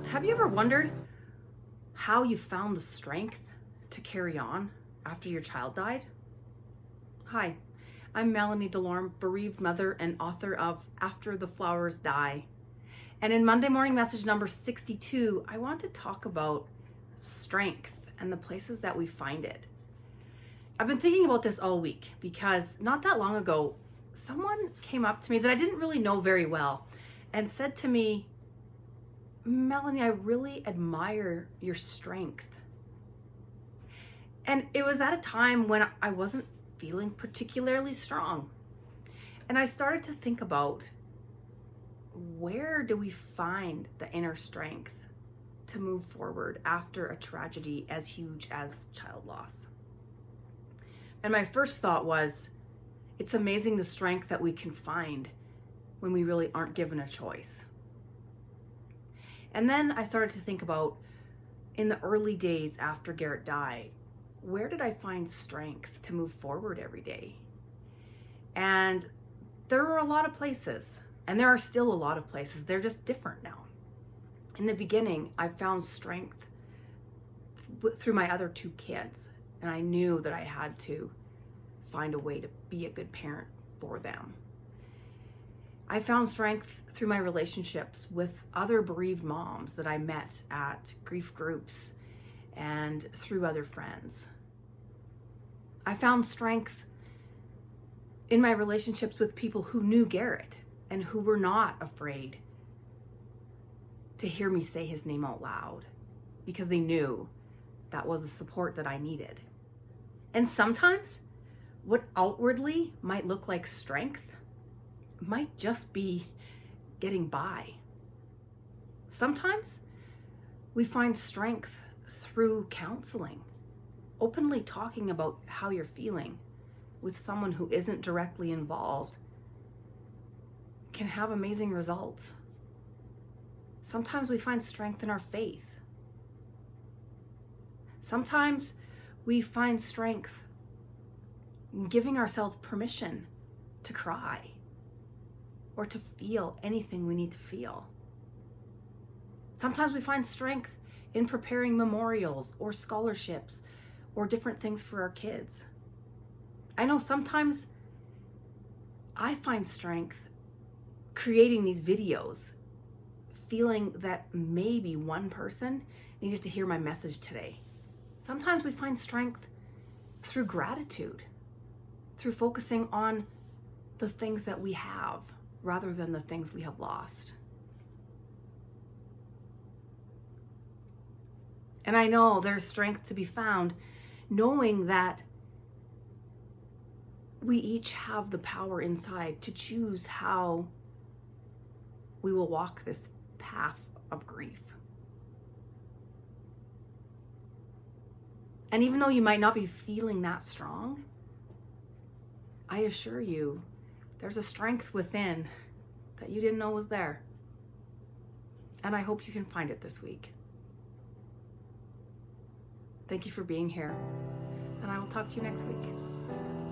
Have you ever wondered how you found the strength to carry on after your child died? Hi, I'm Melanie Delorme, bereaved mother and author of After the Flowers Die. And in Monday Morning Message number 62, I want to talk about strength and the places that we find it. I've been thinking about this all week because not that long ago, someone came up to me that I didn't really know very well and said to me, Melanie, I really admire your strength. And it was at a time when I wasn't feeling particularly strong. And I started to think about, where do we find the inner strength to move forward after a tragedy as huge as child loss? And my first thought was, it's amazing the strength that we can find when we really aren't given a choice. And then I started to think about, in the early days after Garrett died, where did I find strength to move forward every day? And there were a lot of places, and there are still a lot of places. They're just different now. In the beginning, I found strength through my other two kids, and I knew that I had to find a way to be a good parent for them. I found strength through my relationships with other bereaved moms that I met at grief groups and through other friends. I found strength in my relationships with people who knew Garrett and who were not afraid to hear me say his name out loud because they knew that was the support that I needed. And sometimes what outwardly might look like strength might just be getting by. Sometimes we find strength through counseling, openly talking about how you're feeling with someone who isn't directly involved can have amazing results. Sometimes we find strength in our faith. Sometimes we find strength in giving ourselves permission to cry or to feel anything we need to feel. Sometimes we find strength in preparing memorials or scholarships or different things for our kids. I know sometimes I find strength creating these videos, feeling that maybe one person needed to hear my message today. Sometimes we find strength through gratitude, through focusing on the things that we have rather than the things we have lost. And I know there's strength to be found knowing that we each have the power inside to choose how we will walk this path of grief. And even though you might not be feeling that strong, I assure you, there's a strength within that you didn't know was there. And I hope you can find it this week. Thank you for being here, and I will talk to you next week.